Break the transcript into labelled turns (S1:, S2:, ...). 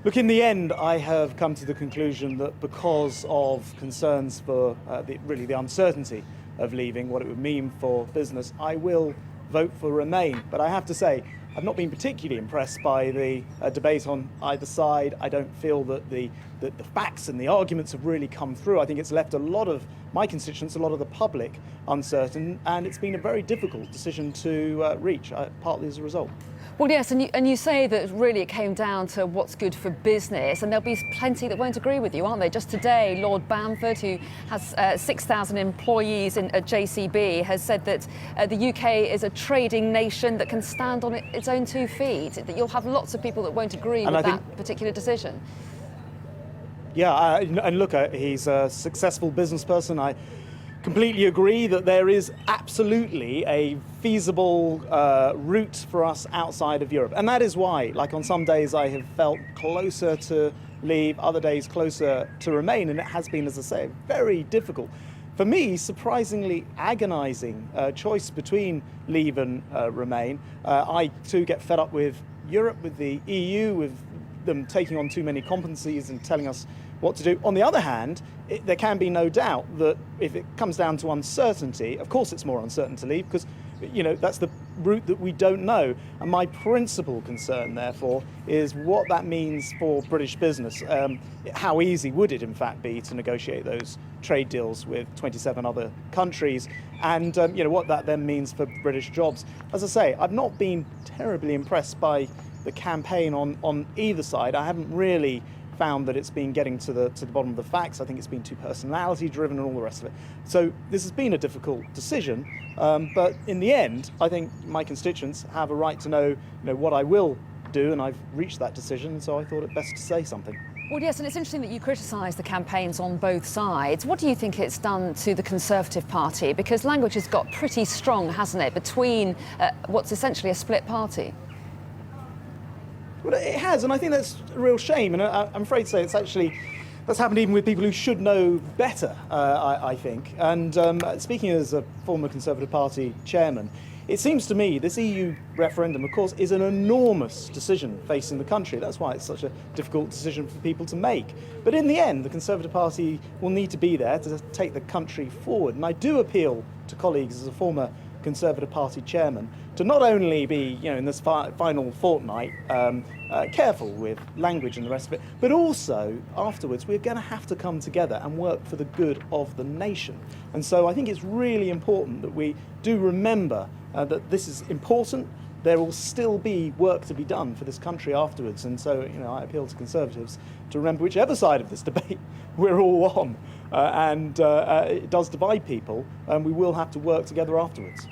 S1: Look, in the end, I have come to the conclusion that because of concerns for really the uncertainty of leaving, what it would mean for business, I will vote for Remain. But I have to say, I've not been particularly impressed by the debate on either side. I don't feel that the facts and the arguments have really come through. I think it's left a lot of my constituents, a lot of the public, uncertain, and it's been a very difficult decision to reach, partly as a result.
S2: Well, yes, and you say that really it came down to what's good for business, and there'll be plenty that won't agree with you, aren't they? Just today, Lord Bamford, who has 6,000 employees at JCB, has said that the UK is a trading nation that can stand on its own 2 feet, that you'll have lots of people that won't agree with that particular decision.
S1: Yeah, and look, he's a successful business person. I completely agree that there is absolutely a feasible route for us outside of Europe. And that is why, like on some days I have felt closer to leave, other days closer to remain. And it has been, as I say, very difficult. For me, surprisingly agonizing choice between leave and remain. I too get fed up with Europe, with the EU, with them taking on too many competencies and telling us what to do. On the other hand, there can be no doubt that if it comes down to uncertainty, of course it's more uncertain to leave because, you know, that's the route that we don't know. And my principal concern, therefore, is what that means for British business. How easy would it, in fact, be to negotiate those trade deals with 27 other countries? And, you know, what that then means for British jobs. As I say, I've not been terribly impressed by the campaign on either side. I haven't really found that it's been getting to the bottom of the facts. I think it's been too personality driven and all the rest of it. So this has been a difficult decision, but in the end, I think my constituents have a right to know, what I will do, and I've reached that decision, so I thought it best to say something.
S2: Well, yes, and it's interesting that you criticise the campaigns on both sides. What do you think it's done to the Conservative Party? Because language has got pretty strong, hasn't it, between what's essentially a split party?
S1: Well, it has, and I think that's a real shame, and I'm afraid to say that's happened even with people who should know better, I think. And speaking as a former Conservative Party chairman, it seems to me this EU referendum, of course, is an enormous decision facing the country. That's why it's such a difficult decision for people to make. But in the end, the Conservative Party will need to be there to take the country forward. And I do appeal to colleagues as a former Conservative Party chairman to not only be, in this final fortnight, careful with language and the rest of it, but also afterwards we're going to have to come together and work for the good of the nation. And so I think it's really important that we do remember that this is important. There will still be work to be done for this country afterwards. And so, I appeal to Conservatives to remember whichever side of this debate we're all on. It does divide people, and we will have to work together afterwards.